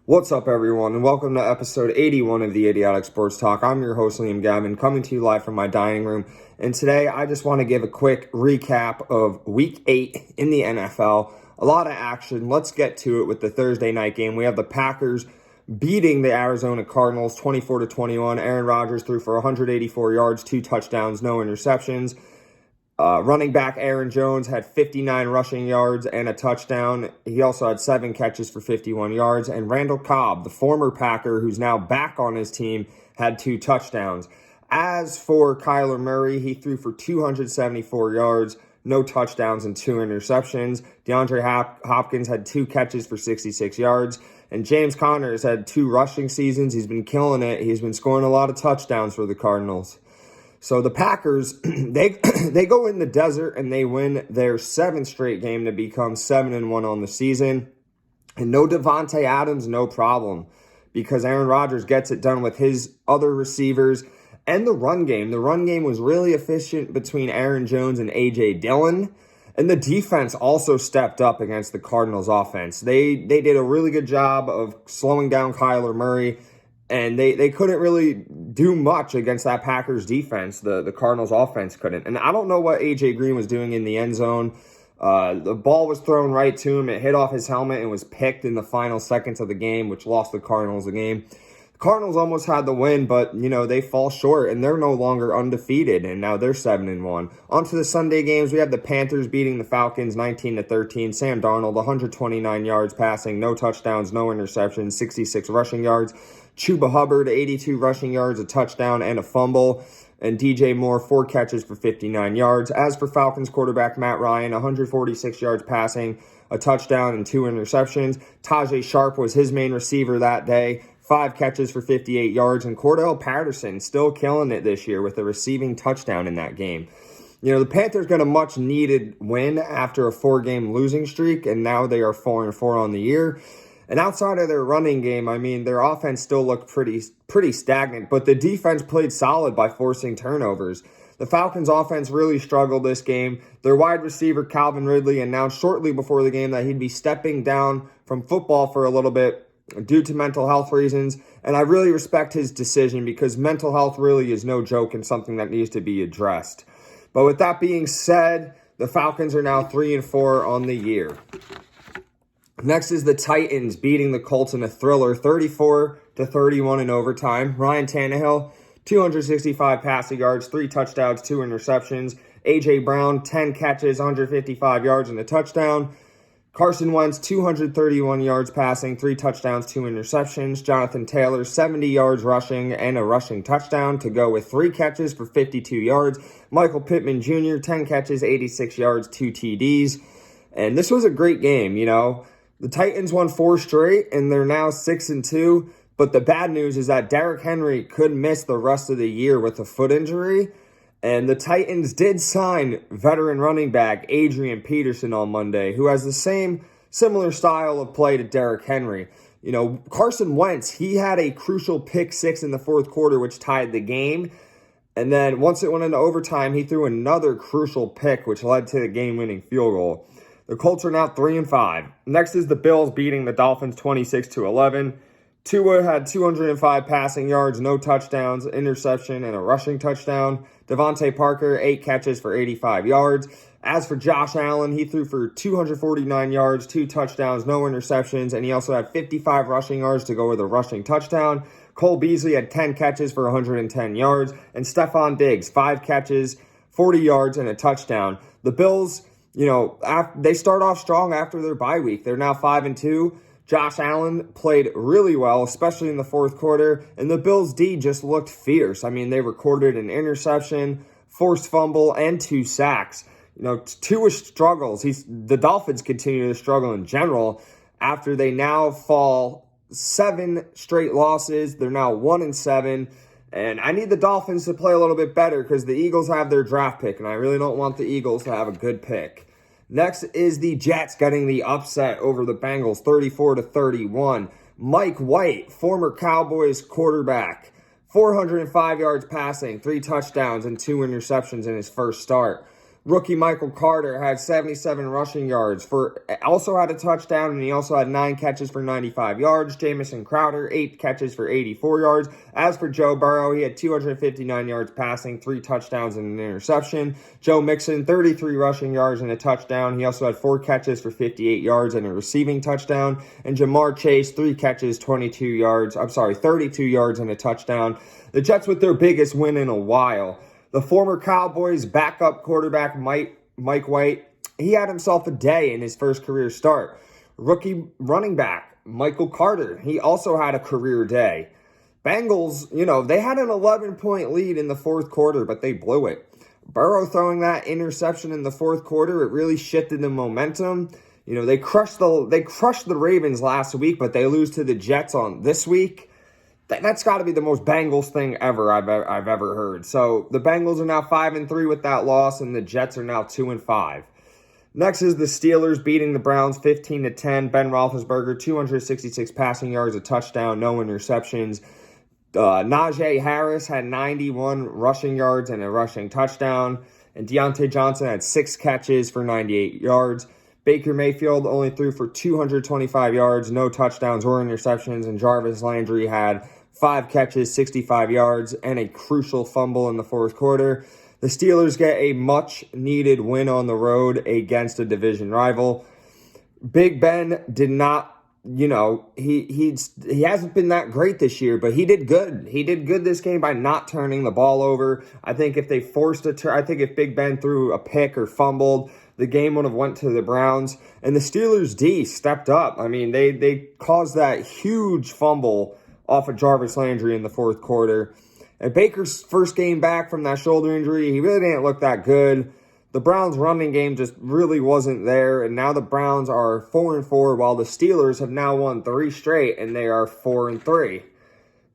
What's up, everyone, and welcome to episode 81 of the Idiotic Sports Talk. I'm your host, Liam Gavin, coming to you live from my dining room. And today, I just want to give a quick recap of Week 8 in the NFL. A lot of action. Let's get to it with the Thursday night game. We have the Packers beating the Arizona Cardinals 24-21. Aaron Rodgers threw for 184 yards, 2 touchdowns, no interceptions. Running back Aaron Jones had 59 rushing yards and a touchdown. He also had 7 catches for 51 yards. And Randall Cobb, the former Packer who's now back on his team, had 2 touchdowns. As for Kyler Murray, he threw for 274 yards, no touchdowns, and 2 interceptions. DeAndre Hopkins had 2 catches for 66 yards. And James Conner has had 2 rushing seasons. He's been killing it. He's been scoring a lot of touchdowns for the Cardinals. So the Packers, they go in the desert and they win their 7th straight game to become 7-1 on the season. And no Devontae Adams, no problem, because Aaron Rodgers gets it done with his other receivers and the run game. The run game was really efficient between Aaron Jones and A.J. Dillon. And the defense also stepped up against the Cardinals offense. They did a really good job of slowing down Kyler Murray. And they couldn't really do much against that Packers defense. The Cardinals offense couldn't. And I don't know what A.J. Green was doing in the end zone. The ball was thrown right to him. It hit off his helmet and was picked in the final seconds of the game, which lost the Cardinals the game. The Cardinals almost had the win, but, they fall short, and they're no longer undefeated, and now they're 7-1. On to the Sunday games, we have the Panthers beating the Falcons 19-13. Sam Darnold, 129 yards passing, no touchdowns, no interceptions, 66 rushing yards. Chuba Hubbard, 82 rushing yards, a touchdown, and a fumble. And DJ Moore, 4 catches for 59 yards. As for Falcons quarterback Matt Ryan, 146 yards passing, a touchdown, and 2 interceptions. Tajay Sharp was his main receiver that day, 5 catches for 58 yards. And Cordell Patterson still killing it this year with a receiving touchdown in that game. The Panthers got a much-needed win after a 4-game losing streak, and now they are 4-4 on the year. And outside of their running game, their offense still looked pretty stagnant, but the defense played solid by forcing turnovers. The Falcons' offense really struggled this game. Their wide receiver, Calvin Ridley, announced shortly before the game that he'd be stepping down from football for a little bit due to mental health reasons. And I really respect his decision because mental health really is no joke and something that needs to be addressed. But with that being said, the Falcons are now 3-4 on the year. Next is the Titans beating the Colts in a thriller, 34-31 in overtime. Ryan Tannehill, 265 passing yards, 3 touchdowns, 2 interceptions. A.J. Brown, 10 catches, 155 yards, and a touchdown. Carson Wentz, 231 yards passing, 3 touchdowns, 2 interceptions. Jonathan Taylor, 70 yards rushing, and a rushing touchdown to go with 3 catches for 52 yards. Michael Pittman Jr., 10 catches, 86 yards, 2 TDs. And this was a great game, The Titans won 4 straight, and they're now 6-2. But the bad news is that Derrick Henry could miss the rest of the year with a foot injury. And the Titans did sign veteran running back Adrian Peterson on Monday, who has the similar style of play to Derrick Henry. Carson Wentz, he had a crucial pick 6 in the 4th quarter, which tied the game. And then once it went into overtime, he threw another crucial pick, which led to the game-winning field goal. The Colts are now 3-5. Next is the Bills beating the Dolphins 26-11. Tua had 205 passing yards, no touchdowns, interception, and a rushing touchdown. Devontae Parker, 8 catches for 85 yards. As for Josh Allen, he threw for 249 yards, 2 touchdowns, no interceptions, and he also had 55 rushing yards to go with a rushing touchdown. Cole Beasley had 10 catches for 110 yards. And Stephon Diggs, 5 catches, 40 yards, and a touchdown. The Bills, they start off strong after their bye week. They're now 5-2. Josh Allen played really well, especially in the 4th quarter, and the Bills' D just looked fierce. They recorded an interception, forced fumble, and 2 sacks. Tua struggles. The Dolphins continue to struggle in general after they now fall 7 straight losses. They're now 1-7. And I need the Dolphins to play a little bit better because the Eagles have their draft pick, and I really don't want the Eagles to have a good pick. Next is the Jets getting the upset over the Bengals, 34-31. Mike White, former Cowboys quarterback, 405 yards passing, 3 touchdowns, and 2 interceptions in his first start. Rookie Michael Carter had 77 rushing yards, also had a touchdown, and he also had 9 catches for 95 yards. Jamison Crowder, 8 catches for 84 yards. As for Joe Burrow, he had 259 yards passing, 3 touchdowns and an interception. Joe Mixon, 33 rushing yards and a touchdown. He also had 4 catches for 58 yards and a receiving touchdown. And Jamar Chase, 3 catches, 32 32 yards and a touchdown. The Jets with their biggest win in a while. The former Cowboys backup quarterback Mike White, he had himself a day in his first career start. Rookie running back Michael Carter, he also had a career day. Bengals, they had an 11-point lead in the fourth quarter, but they blew it. Burrow throwing that interception in the fourth quarter, it really shifted the momentum. They crushed the Ravens last week, but they lose to the Jets on this week. That's got to be the most Bengals thing ever I've ever heard. So the Bengals are now 5-3 with that loss, and the Jets are now 2-5. Next is the Steelers beating the Browns 15-10. Ben Roethlisberger, 266 passing yards, a touchdown, no interceptions. Najee Harris had 91 rushing yards and a rushing touchdown. And Deontay Johnson had 6 catches for 98 yards. Baker Mayfield only threw for 225 yards, no touchdowns or interceptions. And Jarvis Landry had 5 catches, 65 yards, and a crucial fumble in the fourth quarter. The Steelers get a much-needed win on the road against a division rival. Big Ben did not, he hasn't been that great this year, but he did good. He did good this game by not turning the ball over. I think if if Big Ben threw a pick or fumbled, the game would have went to the Browns. And the Steelers' D stepped up. I mean, they caused that huge fumble off of Jarvis Landry in the fourth quarter. And Baker's first game back from that shoulder injury, he really didn't look that good. The Browns' running game just really wasn't there, and now the Browns are 4-4, while the Steelers have now won 3 straight, and they are 4-3.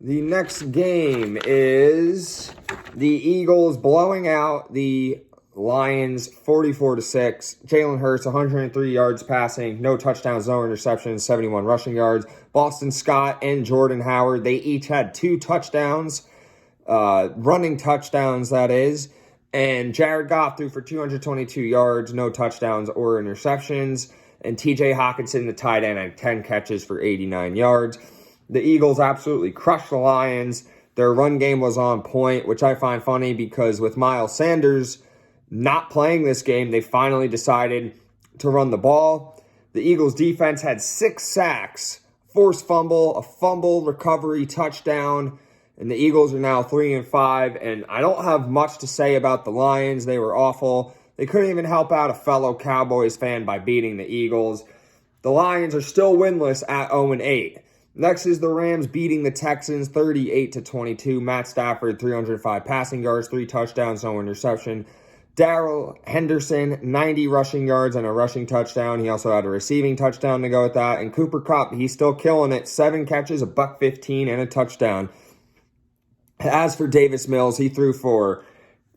The next game is the Eagles blowing out the Lions 44-6. Jalen Hurts, 103 yards passing, no touchdowns, no interceptions, 71 rushing yards. Boston Scott and Jordan Howard, they each had 2 touchdowns, running touchdowns, that is. And Jared Goff threw for 222 yards, no touchdowns or interceptions. And TJ Hawkinson, the tight end, had 10 catches for 89 yards. The Eagles absolutely crushed the Lions. Their run game was on point, which I find funny because with Miles Sanders not playing this game, they finally decided to run the ball. The Eagles defense had 6 sacks, forced fumble, a fumble, recovery, touchdown, and the Eagles are now 3-5, and I don't have much to say about the Lions. They were awful. They couldn't even help out a fellow Cowboys fan by beating the Eagles. The Lions are still winless at 0-8. Next is the Rams beating the Texans 38-22. Matt Stafford, 305 passing yards, 3 touchdowns, no interception. Darrell Henderson, 90 rushing yards and a rushing touchdown. He also had a receiving touchdown to go with that. And Cooper Kupp, he's still killing it. 7 catches, $115, and a touchdown. As for Davis Mills, he threw for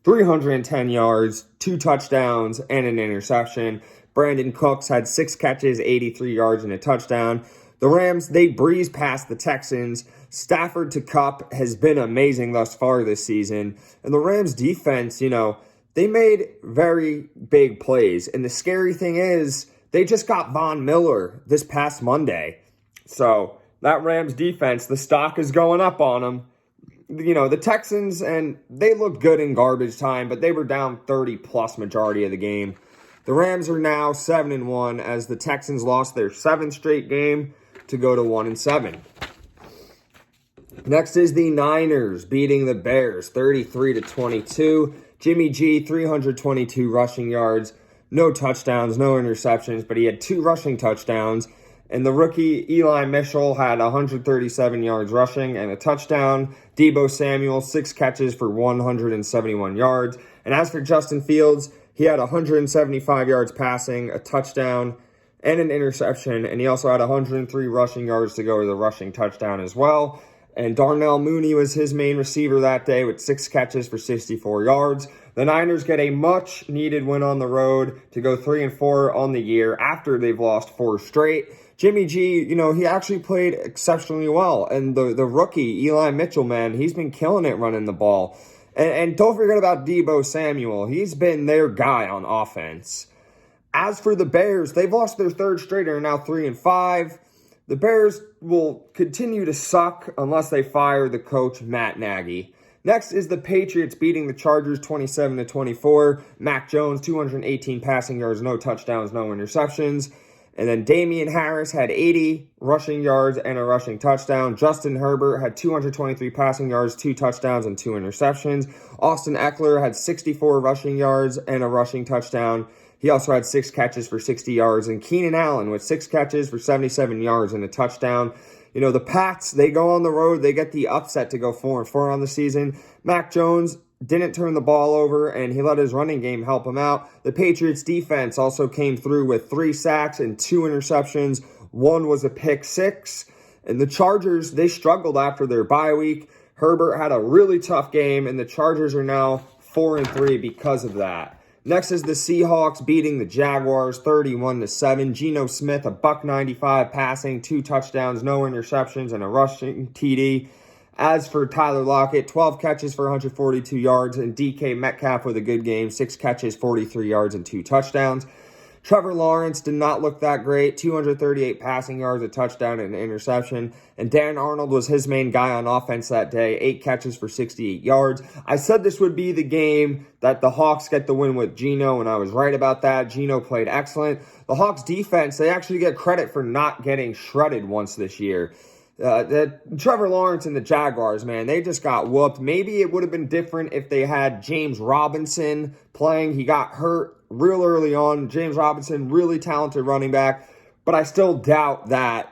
310 yards, 2 touchdowns, and an interception. Brandon Cooks had 6 catches, 83 yards, and a touchdown. The Rams, they breezed past the Texans. Stafford to Kupp has been amazing thus far this season. And the Rams defense, they made very big plays. And the scary thing is, they just got Von Miller this past Monday. So that Rams defense, the stock is going up on them. The Texans, and they looked good in garbage time, but they were down 30-plus majority of the game. The Rams are now 7-1 as the Texans lost their 7th straight game to go to 1-7. Next is the Niners beating the Bears 33-22. Jimmy G, 322 rushing yards, no touchdowns, no interceptions, but he had 2 rushing touchdowns. And the rookie Eli Mitchell had 137 yards rushing and a touchdown. Deebo Samuel, 6 catches for 171 yards. And as for Justin Fields, he had 175 yards passing, a touchdown, and an interception. And he also had 103 rushing yards to go with a rushing touchdown as well. And Darnell Mooney was his main receiver that day with 6 catches for 64 yards. The Niners get a much-needed win on the road to go 3-4 on the year after they've lost 4 straight. Jimmy G, he actually played exceptionally well. And the rookie, Eli Mitchell, man, he's been killing it running the ball. And don't forget about Deebo Samuel. He's been their guy on offense. As for the Bears, they've lost their third straight and are now 3-5. The Bears will continue to suck unless they fire the coach, Matt Nagy. Next is the Patriots beating the Chargers 27-24. Mac Jones, 218 passing yards, no touchdowns, no interceptions. And then Damian Harris had 80 rushing yards and a rushing touchdown. Justin Herbert had 223 passing yards, 2 touchdowns, and 2 interceptions. Austin Eckler had 64 rushing yards and a rushing touchdown. He also had 6 catches for 60 yards. And Keenan Allen with 6 catches for 77 yards and a touchdown. You know, the Pats, they go on the road. They get the upset to go 4-4 on the season. Mac Jones didn't turn the ball over, and he let his running game help him out. The Patriots defense also came through with 3 sacks and 2 interceptions. 1 was a pick 6. And the Chargers, they struggled after their bye week. Herbert had a really tough game, and the Chargers are now 4-3 because of that. Next is the Seahawks beating the Jaguars 31-7. Geno Smith, a $195 passing, 2 touchdowns, no interceptions, and a rushing TD. As for Tyler Lockett, 12 catches for 142 yards, and DK Metcalf with a good game, 6 catches, 43 yards, and 2 touchdowns. Trevor Lawrence did not look that great, 238 passing yards, a touchdown, and an interception. And Dan Arnold was his main guy on offense that day, 8 catches for 68 yards. I said this would be the game that the Hawks get the win with Geno, and I was right about that. Geno played excellent. The Hawks defense, they actually get credit for not getting shredded once this year. Trevor Lawrence and the Jaguars, man, they just got whooped. Maybe it would have been different if they had James Robinson playing. He got hurt real early on. James Robinson, really talented running back, but I still doubt that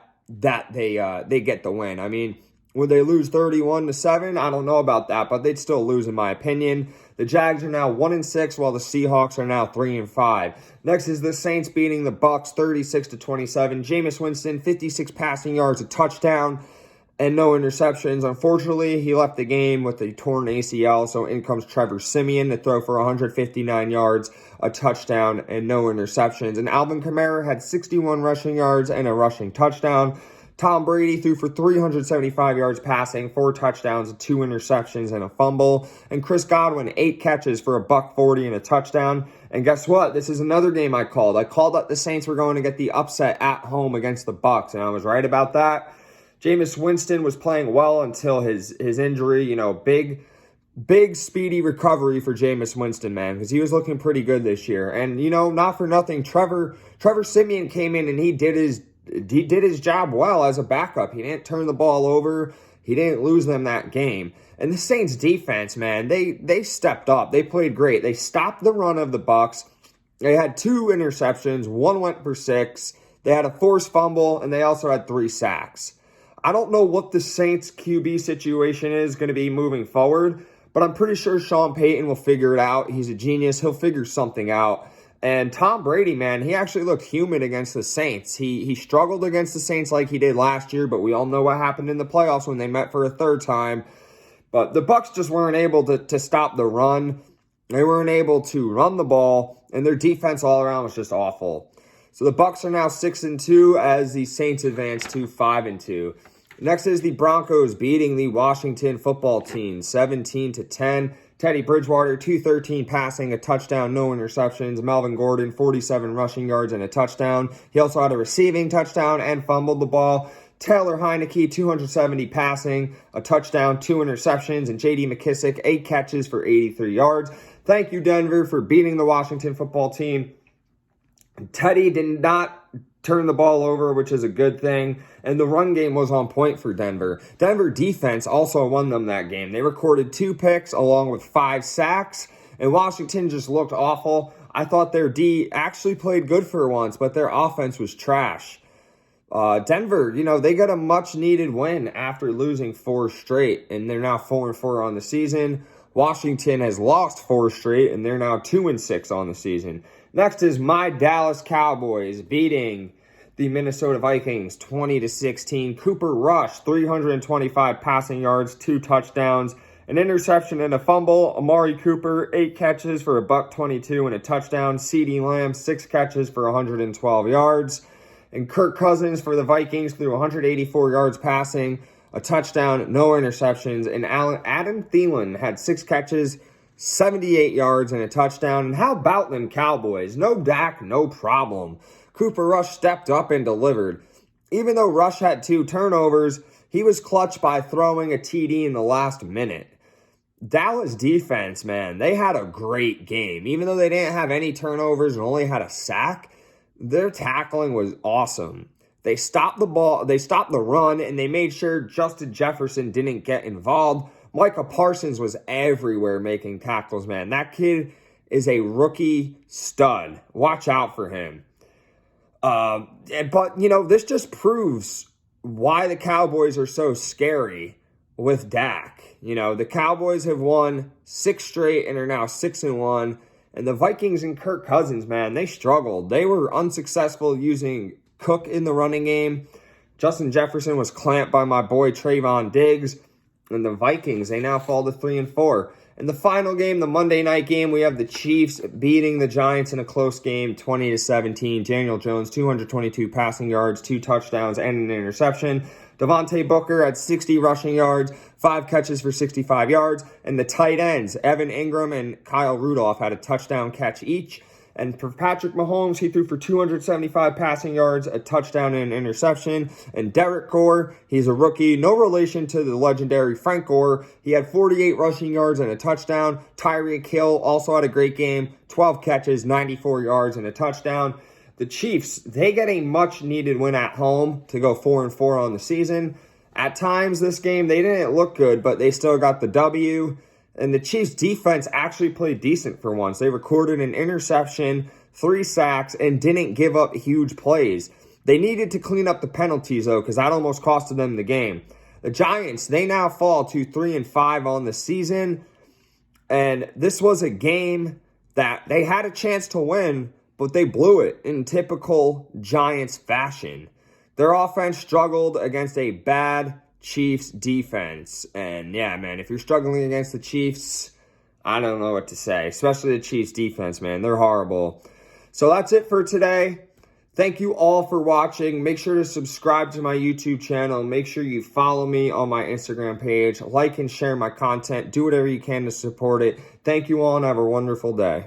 they get the win. I mean, would they lose 31-7? I don't know about that, but they'd still lose in my opinion. The Jags are now 1-6, while the Seahawks are now 3-5. Next is the Saints beating the Bucks 36-27. Jameis Winston, 56 passing yards, a touchdown, and no interceptions. Unfortunately, he left the game with a torn ACL, so in comes Trevor Siemian to throw for 159 yards, a touchdown, and no interceptions. And Alvin Kamara had 61 rushing yards and a rushing touchdown. Tom Brady threw for 375 yards passing, 4 touchdowns, 2 interceptions, and a fumble. And Chris Godwin, 8 catches for a $140 and a touchdown. And guess what? This is another game I called. I called that the Saints were going to get the upset at home against the Bucks, and I was right about that. Jameis Winston was playing well until his injury. You know, big speedy recovery for Jameis Winston, man, because he was looking pretty good this year. And, you know, not for nothing, Trevor Siemian came in and he did his job well as a backup. He didn't turn the ball over. He didn't lose them that game. And the Saints defense, man, they stepped up. They played great. They stopped the run of the Bucks. They had 2 interceptions. 1 went for 6. They had a forced fumble, and they also had 3 sacks. I don't know what the Saints QB situation is going to be moving forward, but I'm pretty sure Sean Payton will figure it out. He's a genius. He'll figure something out. And Tom Brady, man, he actually looked human against the Saints. He struggled against the Saints like he did last year, but we all know what happened in the playoffs when they met for a third time. But the Bucks just weren't able to stop the run. They weren't able to run the ball, and their defense all around was just awful. So the Bucks are now 6-2 as the Saints advance to 5-2. Next is the Broncos beating the Washington football team 17-10. Teddy Bridgewater, 213 passing, a touchdown, no interceptions. Melvin Gordon, 47 rushing yards and a touchdown. He also had a receiving touchdown and fumbled the ball. Taylor Heineke, 270 passing, a touchdown, 2 interceptions. And J.D. McKissick, 8 catches for 83 yards. Thank you, Denver, for beating the Washington football team. Teddy did not turn the ball over, which is a good thing. And the run game was on point for Denver. Denver defense also won them that game. They recorded 2 picks along with 5 sacks. And Washington just looked awful. I thought their D actually played good for once, but their offense was trash. Denver, you know, they got a much-needed win after losing 4 straight. And they're now 4-4 on the season. Washington has lost 4 straight, and they're now 2-6 on the season. Next is my Dallas Cowboys beating the Minnesota Vikings 20-16. Cooper Rush, 325 passing yards, 2 touchdowns, an interception and a fumble. Amari Cooper, 8 catches for a $122 and a touchdown. CeeDee Lamb, 6 catches for 112 yards. And Kirk Cousins for the Vikings threw 184 yards passing, a touchdown, no interceptions. And Adam Thielen had 6 catches, 78 yards, and a touchdown. And how about them Cowboys? No Dak, no problem. Cooper Rush stepped up and delivered. Even though Rush had 2 turnovers, he was clutch by throwing a TD in the last minute. Dallas defense, man, they had a great game. Even though they didn't have any turnovers and only had a sack, their tackling was awesome. They stopped the ball, they stopped the run, and they made sure Justin Jefferson didn't get involved. Micah Parsons was everywhere making tackles, man. That kid is a rookie stud. Watch out for him. But, this just proves why the Cowboys are so scary with Dak. The Cowboys have won 6 straight and are now 6-1. And the Vikings and Kirk Cousins, man, they struggled. They were unsuccessful using Cook in the running game. Justin Jefferson was clamped by my boy Trayvon Diggs. And the Vikings, they now fall to 3-4. In the final game, the Monday night game, we have the Chiefs beating the Giants in a close game, 20-17. Daniel Jones, 222 passing yards, 2 touchdowns, and an interception. Devontae Booker had 60 rushing yards, 5 catches for 65 yards. And the tight ends, Evan Ingram and Kyle Rudolph, had a touchdown catch each. And for Patrick Mahomes, he threw for 275 passing yards, a touchdown and an interception. And Derek Gore, he's a rookie, no relation to the legendary Frank Gore. He had 48 rushing yards and a touchdown. Tyreek Hill also had a great game, 12 catches, 94 yards and a touchdown. The Chiefs, they get a much-needed win at home to go 4-4 on the season. At times this game, they didn't look good, but they still got the W. And the Chiefs' defense actually played decent for once. They recorded an interception, 3 sacks, and didn't give up huge plays. They needed to clean up the penalties, though, because that almost costed them the game. The Giants, they now fall to 3-5 on the season. And this was a game that they had a chance to win, but they blew it in typical Giants fashion. Their offense struggled against a bad Chiefs defense. And yeah, man, if you're struggling against the Chiefs, I don't know what to say, especially the Chiefs defense, man. They're horrible. So that's it for today. Thank you all for watching. Make sure to subscribe to my YouTube channel. Make sure you follow me on my Instagram page. Like and share my content. Do whatever you can to support it. Thank you all and have a wonderful day.